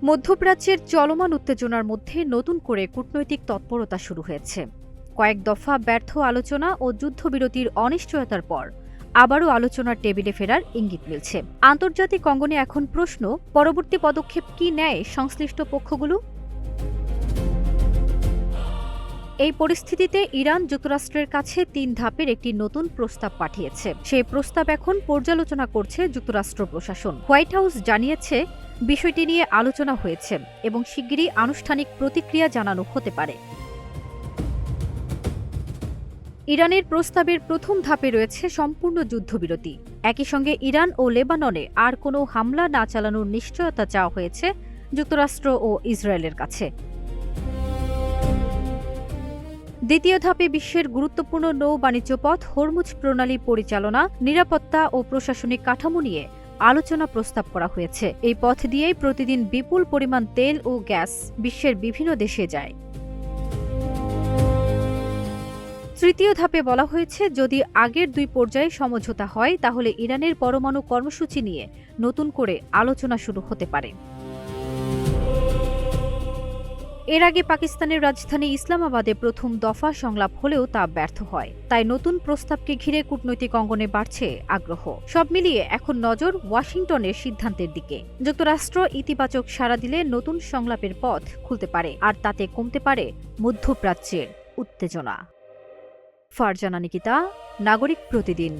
মধ্যপ্রাচ্যের চলমান উত্তেজনার মধ্যে নতুন করে কূটনৈতিক তৎপরতা শুরু হয়েছে। কয়েক দফা ব্যর্থ আলোচনা ও যুদ্ধবিরতির অনিশ্চয়তার পর আবারও আলোচনার টেবিলে ফেরার ইঙ্গিত মিলছে। আন্তর্জাতিক অঙ্গনে এখন প্রশ্ন, পরবর্তী পদক্ষেপ কি নেয় সংশ্লিষ্ট পক্ষগুলো? এই পরিস্থিতিতে ইরান যুক্তরাষ্ট্রের কাছে ৩ ধাপের একটি নতুন প্রস্তাব পাঠিয়েছে। সেই প্রস্তাব এখন পর্যালোচনা করছে যুক্তরাষ্ট্র প্রশাসন। হোয়াইট হাউস জানিয়েছে, বিষয়টি নিয়ে আলোচনা হয়েছে এবং শিগগিরই আনুষ্ঠানিক প্রতিক্রিয়া জানানো হতে পারে। ইরানের প্রস্তাবের প্রথম ধাপে রয়েছে সম্পূর্ণ যুদ্ধবিরতি। একই সঙ্গে ইরান ও লেবাননে আর কোনো হামলা না চালানোর নিশ্চয়তা চাওয়া হয়েছে যুক্তরাষ্ট্র ও ইসরায়েলের কাছে। দ্বিতীয় ধাপে বিশ্বের গুরুত্বপূর্ণ নৌ বাণিজ্য পথ হরমুজ প্রণালী পরিচালনা, নিরাপত্তা ও প্রশাসনিক কাঠামো নিয়ে আলোচনা প্রস্তাব করা হয়েছে। এই পথ দিয়েই প্রতিদিন বিপুল পরিমাণ তেল ও গ্যাস বিশ্বের বিভিন্ন দেশে যায়। তৃতীয় ধাপে বলা হয়েছে, যদি আগের 2 পর্যায়ে সমঝোতা হয় তাহলে ইরানের পরমাণু কর্মসূচি নিয়ে নতুন করে আলোচনা শুরু হতে পারে। এর আগে পাকিস্তানের রাজধানী ইসলামাবাদে প্রথম দফা সংলাপ হলেও তা ব্যর্থ হয়। তাই নতুন প্রস্তাবকে ঘিরে কূটনৈতিক অঙ্গনে বাড়ছে আগ্রহ। সব মিলিয়ে এখন নজর ওয়াশিংটনের সিদ্ধান্তের দিকে। যুক্তরাষ্ট্র ইতিবাচক সাড়া দিলে নতুন সংলাপের পথ খুলতে পারে, আর তাতে কমতে পারে মধ্যপ্রাচ্যের উত্তেজনা। ফারজানা নিকিতা, নাগরিক প্রতিদিন।